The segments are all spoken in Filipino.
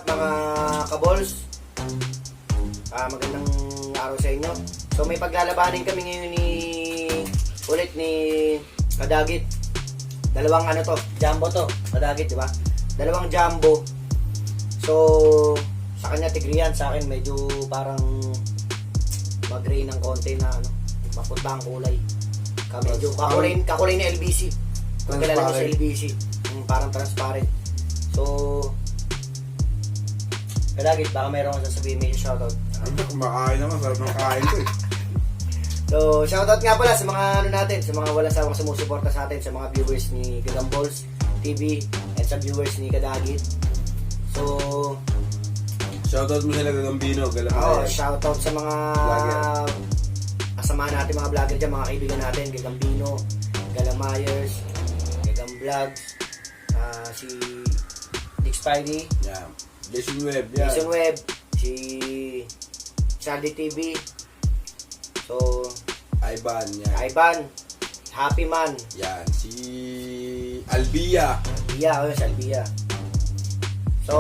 lahat mga kabols. Magandang araw sa inyo. So may paglalabanin kami ngayon ulit ni Kadagit. Dalawang jumbo to. Kadagit, di ba? Dalawang jumbo. So sa kanya tigriyan, sa akin medyo parang mag-gray ng konti na maputla ang kulay. Medyo kakulay ni LBC. Kung kilala niyo sa LBC, parang transparent. So Kadagit, baka mayroon kang sasabihin, may shoutout. Kumakain naman, sarap ng kain ko eh. So, shoutout nga pala sa mga natin, sa mga walang sawang sumusuporta sa atin, sa mga viewers ni Gagamballs TV at sa viewers ni Kadagit. So, Shoutout mo sila Gagambino, Galamaya. shoutout sa mga vlogger. kasama natin, mga vlogger dyan, mga kaibigan natin, Gagambino, Galamayers, Gagamblogs, si Dick Spidey, Yeah. Jason Webb, yan. Jason Webb, si Charlie TV, so Ivan, yan. Ivan, Happy Man, Yan. Si Albia. Albia, si Albia. So,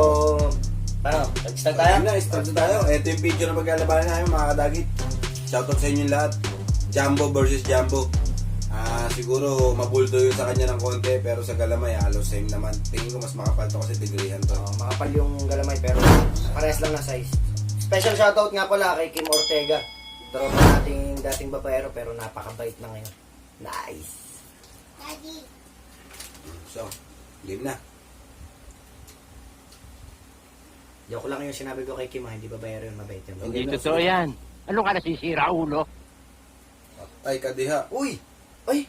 nag-start tayo? Start na tayo. Ito yung video na maglalabanan namin, mga Kadagit. Shoutout sa inyo lahat. Jumbo versus Jumbo. Siguro mabulto yun sa kanya ng konti, pero sa Galamay halos same naman. Tingin ko mas makapal to kasi tigrihan to. Makapal yung Galamay pero parehas lang na size. Special shoutout nga pala kay Kim Ortega. Tropa nating dating babaero pero napakabait na ngayon. Nice. Daddy. So, game na. Joke lang yung sinabi ko kay Kim, hindi babaero yun, mabait yun. Okay. Hindi totoo yan. Ano ka nasisira, ulo? Ay, kadiha. Uy! Ay!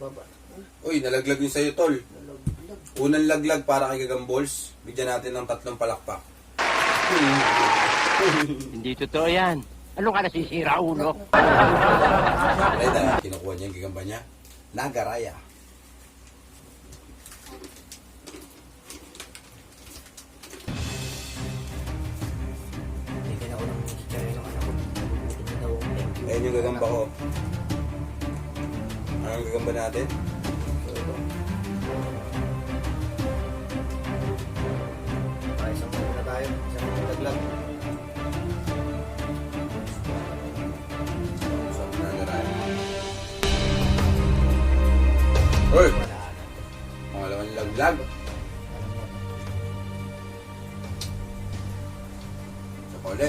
Baba. Uy, nalaglag yun sa'yo, tol. Unang laglag para kay Gagamballs. Bigyan natin ng 3 palakpak. Hindi totoo yan. Ano ka nasisira, ulo? Ay, dahil kinukuha niya yung gigamba niya. Nagaraya. Hindi na ako ng chicharin ng anak ko. Hindi daw ako. Ayan yung gagamba ko. Ano ang gagamba natin? Isang muna na tayo. Isang muna laglag. So, nagaraya. Uy! Wala na. Pangalawang laglag. Sa pole.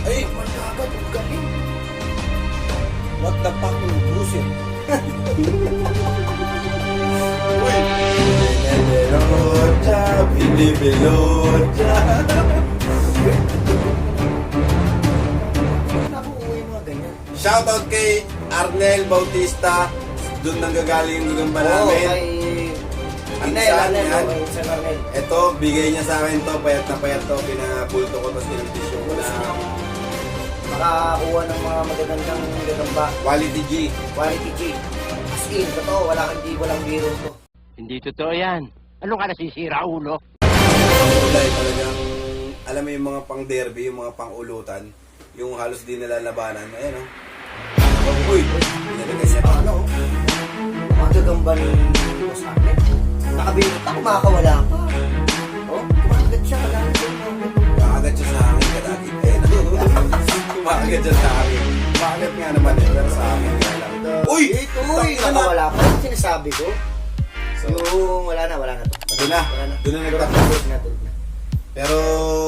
Ay! Wala agad yung galing. What the fuck yung bruisin? Uy! Binibelocha, binibelocha. Nakuuwi mga ganyan. Shoutout kay Arnel Bautista. Doon nang gagaling yung gagamba namin. kay Ang Arnel, saan Arnel, yan? kay Sir Arnel. Ito, bigay niya sa akin to. Payat na payat to. Pinabulto ko tapos pinabisyo ko na Makakuha ng mga magagandang gagamba. quality G. Quality G. As in, totoo, walang biro to. Hindi totoo yan. Ano ka nasisira, ulo? Kulay talagang, alam mo yung mga pang derby, yung mga pang ulutan, yung halos di nalalabanan. Ayan o. Uy! Nalagay siya pa. Mga gagamba ni Boss Arnel. Nakabilot ako, makakawala pa. Oh, kumakagat siya, kailangan siya. Makagat siya sa akin, Kadagit. Makagat siya sa akin. Makagat nga naman eh, pero sa akin nga lang. Uy! Uy, nakawala pa. Ano sinasabi ko? So, Yung wala na to. doon na. Wala na. Doon na Tulog nagtatapos. na. Pero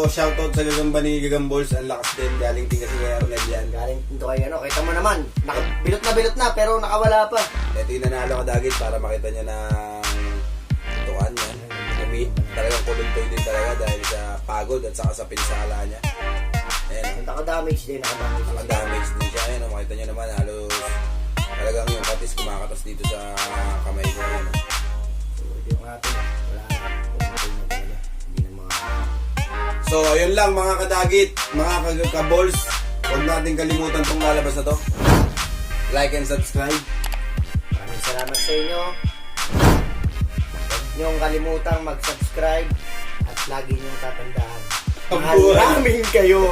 shoutout sa gagamba ni Gagamballs, ang lakas din, galing din kasi kay Arnel yan. Galing dito kay kita mo naman, bilot na pero nakawala pa. Ito yung nanalo Kadagit para makita niya na tukan yan. Talagang kuluntoy din talaga dahil sa pagod at saka sa pinsala niya. Ayan, Naka-damage din. naka-damage din siya. Ayan, makita niyo naman halos talagang yung patis kumakatas dito sa kamay ko. Ayan. So, ito yung atin. Wala na. Kuluntoy na talaga. Hindi na mga... So, ayun lang mga Kadagit, mga kaballs. Huwag natin kalimutan tong lalabas na to. Like and subscribe. Maraming salamat sa inyo. Huwag niyong kalimutang mag-subscribe at lagi niyong tatandaan Mahal namin kayo.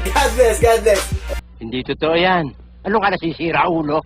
God bless, God bless. Hindi totoo yan. Ano ka nasisira, ulo?